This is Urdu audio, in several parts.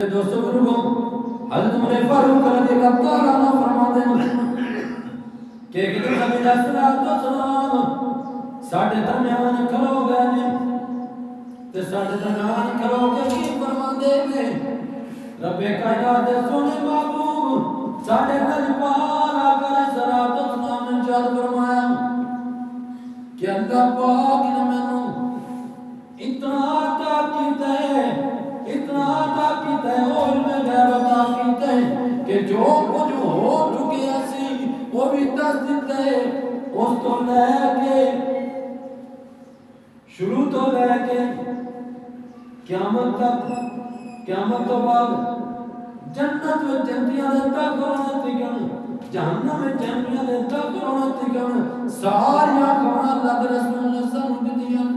دوستو بزرگوں، حضرت عمر فاروق رضی اللہ تعالیٰ عنہ فرماتے ہیں کہ ایک دن نبی علیہ السلام ساڈے درمیان کھلو گئے نے تے ساڈے درمیان کھلو کے کی فرماندے نے رب کائنات دے سونے محبوب ساڈے نال پار آ کر صلوات و سلام ارشاد فرمایا کہ اللہ پاک نے مینوں اتنا عطا کیتا ہے، اتنا عطا کیتا ہے، وہ علم غیب عطا کیتا ہے کہ جو کچھ ہو چکے اسی وہ بھی دس دیتا ہے، اس تو لے کے شروع تو لے کے قیامت تک، قیامت تو بعد جنت میں جنتیاں دے تک رونا تکن، جہنم میں جنتیاں دے تک رونا تکن، ساریاں خبراں اللہ دے رسول نے سانوں دتیاں،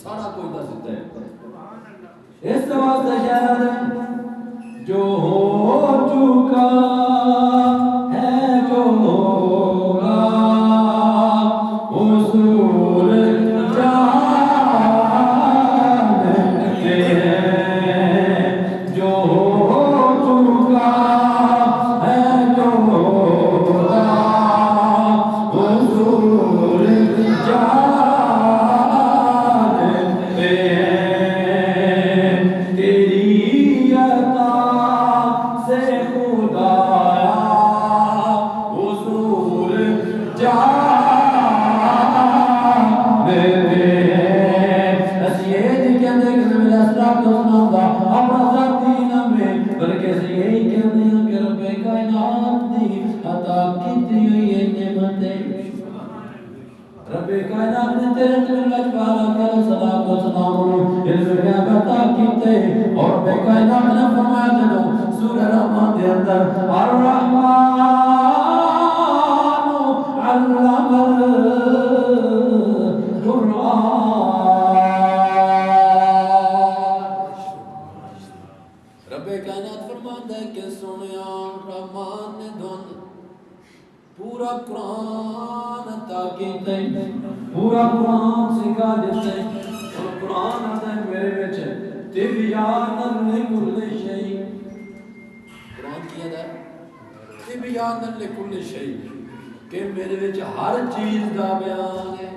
سارا کوئی دس دیتا ہے۔ اس واسطے شاید جو ہو چکا ہے جو ہوگا اصول جانتے ہیں، جو ہو چکا ہے جو ہوگا اصول جانتے رب کائنات نے تیرے دل میں پالا کر صلاۃ و سلام علم غیب عطا کیتے اور رب کائنات نے فرمایا جدوں سورہ رحمان دے اندر الرحمن علم القرآن، رب کائنات فرماتا ہے کہ سنیا رحمان نے دھن پورا قرآن عطا کیتا ہے، پورا قرآن سکھا دیتا ہے، اور قرآن آتا ہے میرے وچ تبیان لکل شیء، قرآن کی آتا ہے تبیان لکل شیء کہ میرے وچ ہر چیز دا بیان ہے،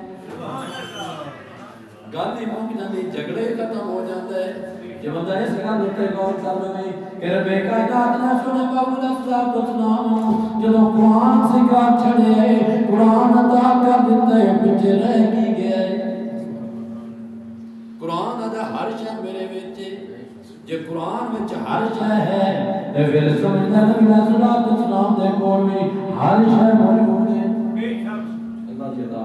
گل ہی مک جاندی، جھگڑے ختم ہو جاتا ہے جب بندہ اس گل تے غور کر لے کہ رب کائنات نے سنے بابو صاحب کو سلام جدوں قرآن سکھا چھڑے، قرآن عطا کر دیتا ہے، پیچھے رہ کی گیا ہے، قرآن دا ہر شے میرے وچ جے قرآن وچ ہر شے ہے تے پھر سمجھنا نبی علیہ الصلوۃ والسلام دے کول بھی ہر شے موجود ہے، اللہ دی عطا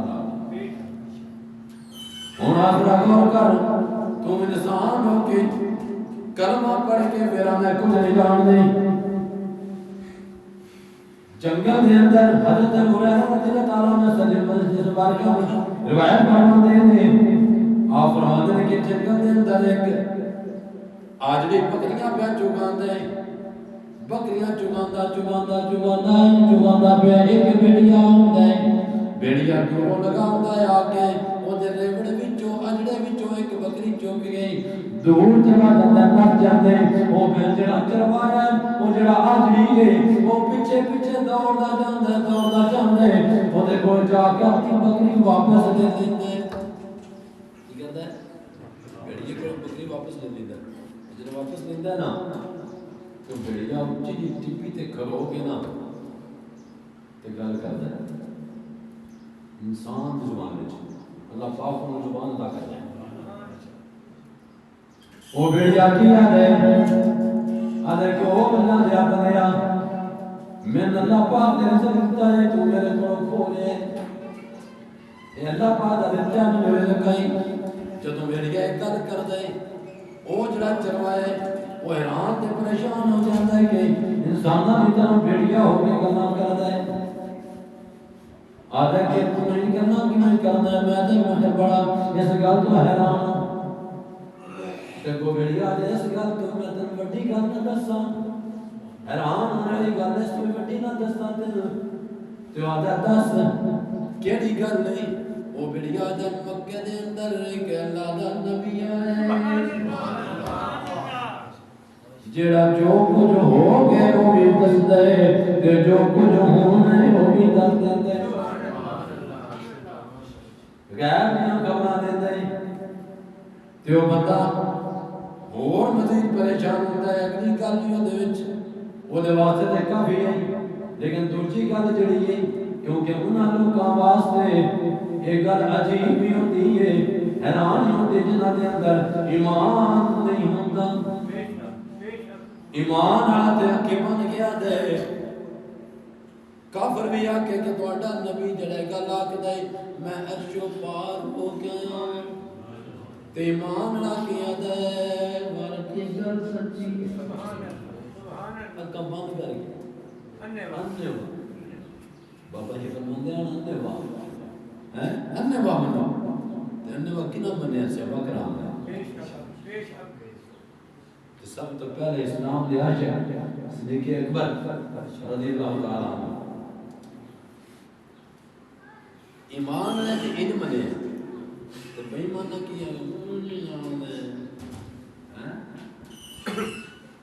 ہن آسرا غور کر تم انسان ہو کے کلمہ پڑھ کے میرا میں کچھ نہیں جان دے، جنگل دے اندر حضرت ہریرہ رضی اللہ تعالیٰ عنہ صدر مسجد مبارکہ میں روایت فرماتے ہیں، آپ فرماتے ہیں کہ جنگل دے اندر ایک آجڑی بکریاں پہ چگاندے ہیں، بکریاں چگاندہ پہ ایک بیڑیا ہوندا ہے، بیڑیا دوروں لگا ہوندا ہے آگے وہ دے ریوڑ وچوں اجڑے وچوں ایک بکری چوک گئی، دور چلا جاتا ہے مر جاتے وہ پھر جڑا چروایا ہے وہ جڑا آجڑی ہے وہ پیچھے پیچھے دوڑدا جاندا ہے وہ دے کول جا کے اپنی بکری واپس دے دیندا ہے، کی کہندا ہے بیڑیے کول بکری واپس لے لیندا ہے، جب واپس لیندا ہے نا تو بیڑیا اونچی جی ٹپی تے کھلو کے نا تے گل کردا ہے انسان دی زبان وچ، اللہ پاک کو زبان عطا کرتا ہے، وہ بیڑیا کیا دے آدھے کہ او اللہ دیا بنیا میں اللہ پاک نے رزق دیتا ہے تو میرے کو کھولے، اے اللہ پاک دا دیتا ہے میرے رزقائی جدوں بیڑیا ایک گل کردا ہے او جڑا چروایا ہے وہ حیران تے پریشان ہو جاتا ہے کہ انساناں دی طرح بیڑیا ہو کے گلاں کردا ہے، آدھے کہ تو نہیں کرنا کہ نہیں کرنا ہے، میں تے بڑا اس گل تو حیران ہوں تے کو بیڑیا دے اس گل تو میں تن وڈی گل نہ دساں، حیران ہونے والی گل اس کوئی وڈی نہ دساں تے آدھا دس کیڑی گل نہیں، وہ بڑیا جب مکہ دے اندر ایک اللہ دا نبی آیا جڑا جو کچھ ہو گئے وہ بھی دس دے تے جو کچھ ہونا ہے وہ بھی دس دے غیر نہیں خبراں دیندا ہے تے وہ بندہ اور مزید پریشان ہوتا ہے اگلی گل بھی اودے وچ اودے واسطے تے کافی ہے لیکن دوسری گل جڑی ہے کیونکہ انہاں لوکاں واسطے یہ گل عجیب بھی ہوتی ہے حیران ہوتے جنہاں دے اندر ایمان نہیں ہوندا ایمان والا تے اکھے بن گیا دے کافر بھی آکے کہ تہاڈا نبی جڑا گل آکھدا ہے میں عرش و پار ہو کے آیا تے ایمان والا کیا دے واقعی گل سچی ہے سبحان اللہ اکا بند کر گیا اننے بابا جی فرماندے ہیں اننے واہ ہیں اننے واہ منو تے اننے واہ کنا منیا سے بکرام ہے سب تو پہلے اسلام لے آشا صدیق اکبر رضی اللہ تعالیٰ عنہ ایمان ہے کہ علم ہے تو بے ایمانہ کیا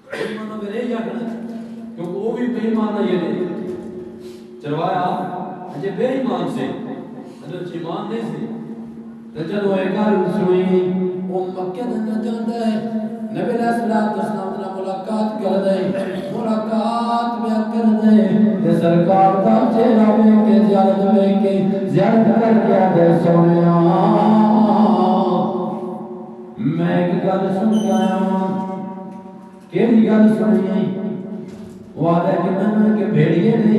بے ایمانہ میں رہ جانا کیونکہ وہ بھی بے ایمانہ یہ نہیں چروایا اجھے بے ایمان سے اجھے ایمان نہیں سے تو جب وہ ایک گل سنی وہ مکہ دن جاندہ ہے نبی علیہ السلام نے ملاقات کر دے ملاقات میں کر دے کہ سرکار دا چہرہ میں کے زیارت کر کے دے سونیا میں ایک گل سن گیا کیڑی گل سنی وہ آدھے کہ میں کہ بھیڑیے نے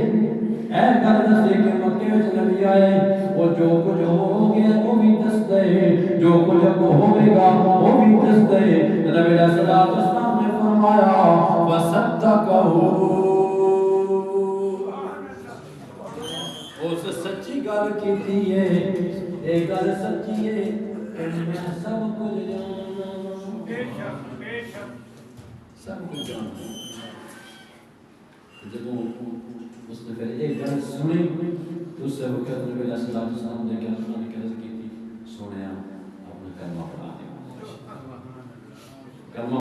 اے گل دسے کہ مکے وچ نبی آئے وہ جو کچھ ہو گیا وہ بھی دس دے جو کچھ ہوئے گا وہ بھی دس دے نبی علیہ السلام نے فرمایا وصدقہو اس سچی گل کیتی ہے ایک گل سچی ہے کہ میں سب کچھ جاننا سب کچھ جاننا جب اس نے پھر ایک گل سنی تو اس سے وقت نبی علیہ السلام نے کیا کی تھی سونے اپنا کلمہ پڑھا دیا کلمہ